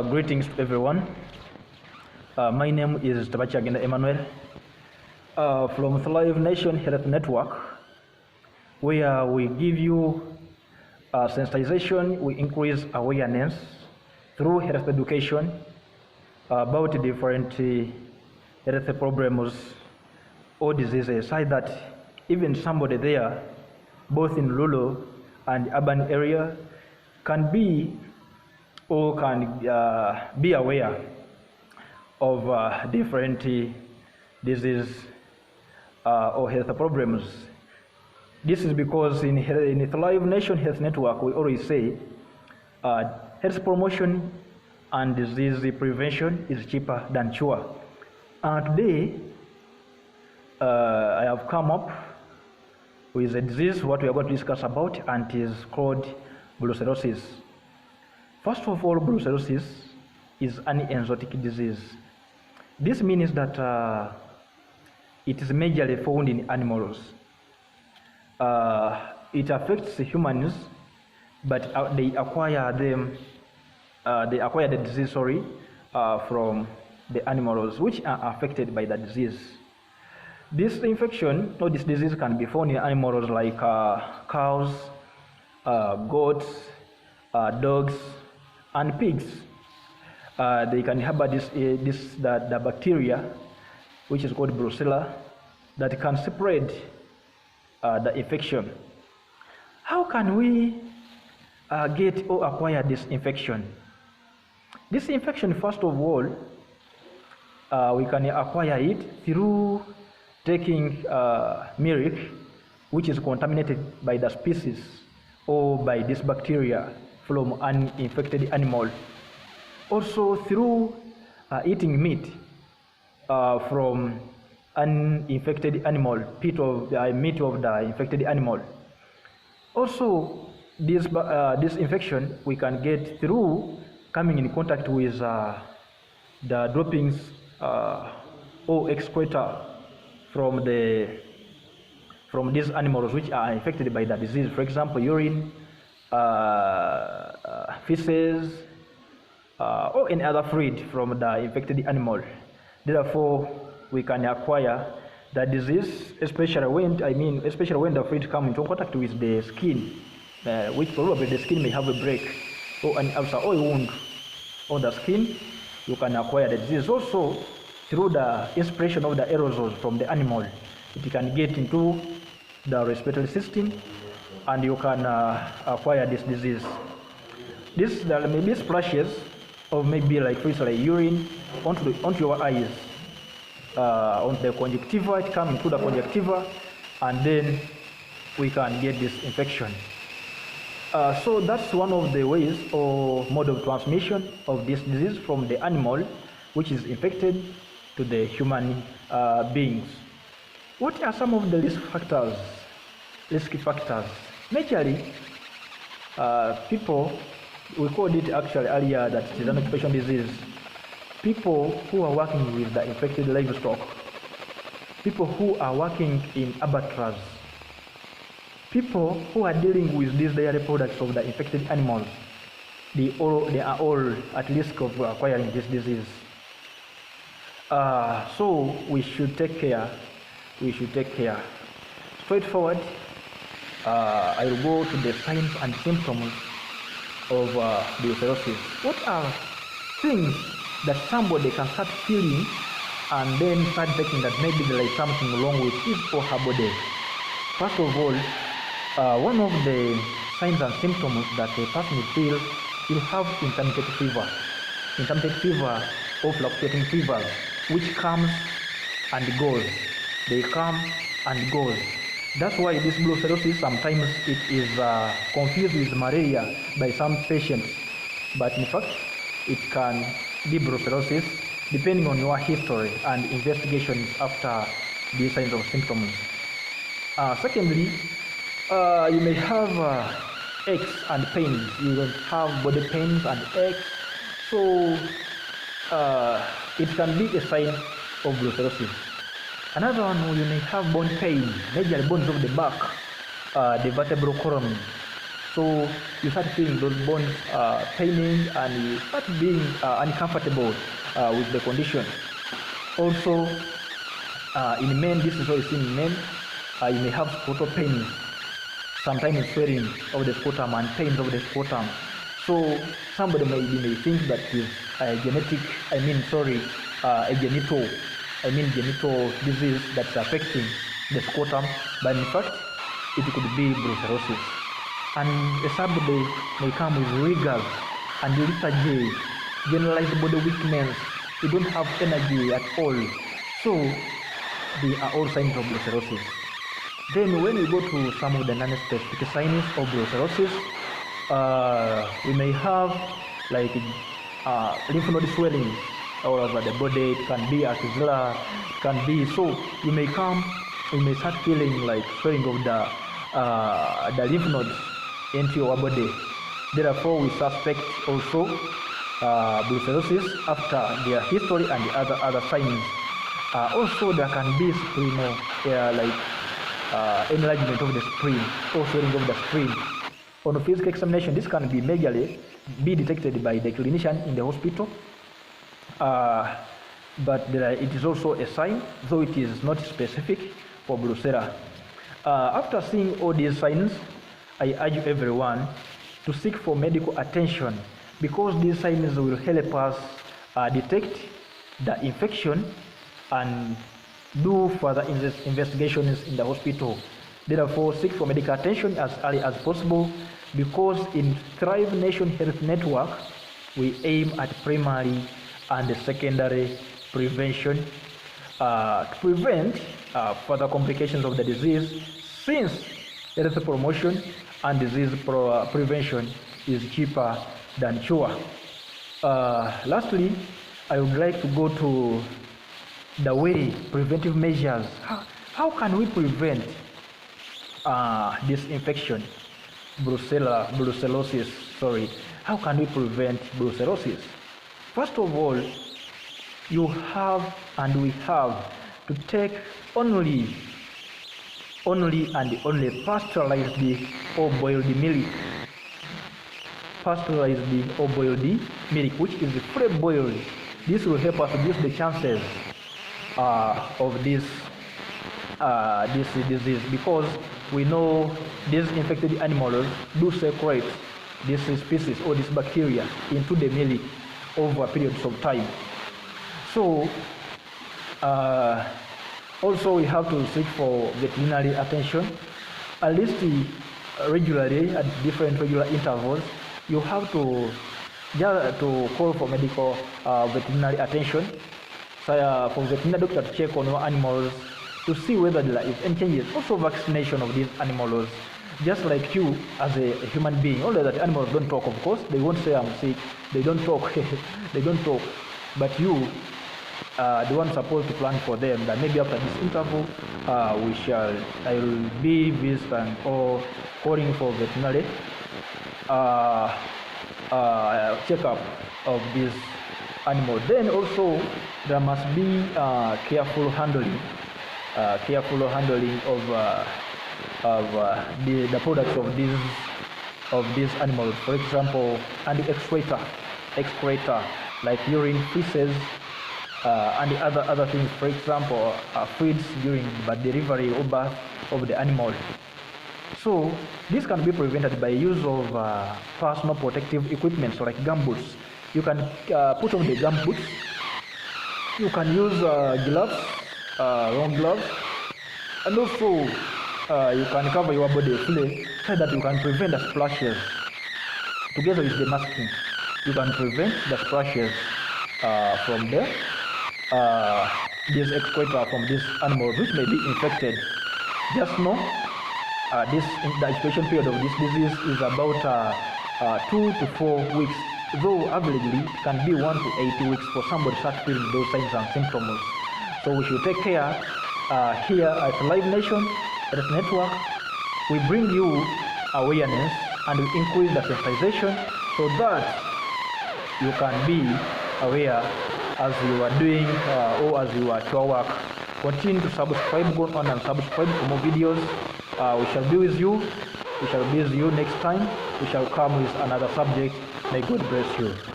Greetings to everyone. My name is Tabachagenda Emmanuel from Thrive Nation Health Network, where we give you sensitization, we increase awareness through health education about different health problems or diseases, so that even somebody there, both in rural and urban area, can be or can be aware of different disease or health problems. This is because in the Thrive Nation Health Network, we always say health promotion and disease prevention is cheaper than cure. Today, I have come up with a disease, what we are going to discuss about, and it is called brucellosis. First of all, brucellosis is an enzootic disease. This means that it is majorly found in animals. It affects humans, but they acquire the disease, from the animals which are affected by the disease. This infection or this disease can be found in animals like cows, goats, dogs, and pigs. They can harbor the bacteria, which is called brucella, that can spread the infection. How can we get or acquire this infection? This infection, first of all, we can acquire it through taking milk which is contaminated by the species or by this bacteria from an infected animal. Also through eating meat from an infected animal, meat of the infected animal. Also, this infection we can get through coming in contact with the droppings or excreta from these animals which are infected by the disease. For example, urine, feces, or any other fluid from the infected animal. Therefore, we can acquire the disease, especially when the fluid comes into contact with the skin, which probably the skin may have a break or an ulcer or a wound on the skin. You can acquire the disease. Also, through the inspiration of the aerosols from the animal, it can get into the respiratory system, and you can acquire this disease. There may be splashes of maybe like fluids like urine onto your eyes, on the conjunctiva. It comes into the conjunctiva, and then we can get this infection. So that's one of the ways or mode of transmission of this disease from the animal which is infected to the human beings. What are some of the risk factors? Majorly, people, we called it actually earlier that it is an occupational disease. People who are working with the infected livestock, people who are working in abattoirs, people who are dealing with these dairy products of the infected animals, they are all at risk of acquiring this disease. So we should take care. Straightforward, I will go to the signs and symptoms of brucellosis. What are things that somebody can start feeling and then start thinking that maybe there is something wrong with his or her body? First of all, one of the signs and symptoms that a person will feel, will have intermittent fever or fluctuating fever, which comes and goes. They come and goes. That's why this brucellosis, sometimes it is confused with malaria by some patients, but in fact it can be brucellosis depending on your history and investigations after these signs of symptoms. Secondly, you may have aches and pains. You will have body pains and aches, so it can be a sign of brucellosis. Another one, you may have bone pain, major bones of the back, the vertebral column. So you start feeling those bones paining, and you start being uncomfortable with the condition. Also, in men, this is always seen in men. You may have scrotal pain, sometimes swelling of the scrotum and pains of the scrotum. So somebody may think that is a genital disease that's affecting the scrotum, but in fact it could be brucellosis. And somebody may come with rigors and lethargy, generalized body weakness. You don't have energy at all. So they are all signs of brucellosis. Then when we go to some of the non-specific signs of brucellosis, we may have like lymph node swelling all over the body. It can be axilla, it can be, so you may start feeling like swelling of the lymph nodes into your body. Therefore, we suspect also brucellosis after their history and the other signs. Also, there can be enlargement of the spleen, or swelling of the spleen. On physical examination, this can be majorly be detected by the clinician in the hospital, but it is also a sign, though it is not specific for brucella. After seeing all these signs, I urge everyone to seek for medical attention, because these signs will help us detect the infection and do further investigations in the hospital. Therefore, seek for medical attention as early as possible, because in Thrive Nation Health Network, we aim at primary and secondary prevention to prevent further complications of the disease, since health promotion and disease prevention is cheaper than cure. Lastly, I would like to go to the way preventive measures. How can we prevent this infection, brucellosis? How can we prevent brucellosis? First of all, we have to take only pasteurized or boiled milk. Pasteurized or boiled milk, which is fully boiled. This will help us reduce the chances of this disease, because we know these infected animals do secrete this species or this bacteria into the milk over periods of time. So also we have to seek for veterinary attention, at least regularly, at different regular intervals. You have to call for medical veterinary attention, for veterinary doctor to check on your animals to see whether there is any changes. Also vaccination of these animals, just like you as a human being. Only that animals don't talk, of course. They won't say I'm sick. They don't talk. They don't talk. But you, the one supposed to plan for them that maybe after this interval, I will be visiting or calling for veterinary checkup of this animal. Then also there must be careful handling of the products of these animals. For example, and the excreta like urine, feces, and the other things. For example, fluids during the delivery or birth of the animal. So this can be prevented by use of personal protective equipment, so like gumboots. You can put on the gumboots. You can use gloves, long gloves, and also you can cover your body fully so that you can prevent the splashes. Together with the masking, you can prevent the splashes from this excreta from these animals which may be infected. Just know the incubation period of this disease is about 2 to 4 weeks, though averagely it can be 1 to 80 weeks for somebody to start feeling those signs and symptoms. So we should take care. Here at Live Nation Health Network, we bring you awareness and we increase the sensitization so that you can be aware as you are doing or as you are at your work. Continue to subscribe, go on and subscribe for more videos. We shall be with you We shall be with you next time. We shall come with another subject. May God bless you.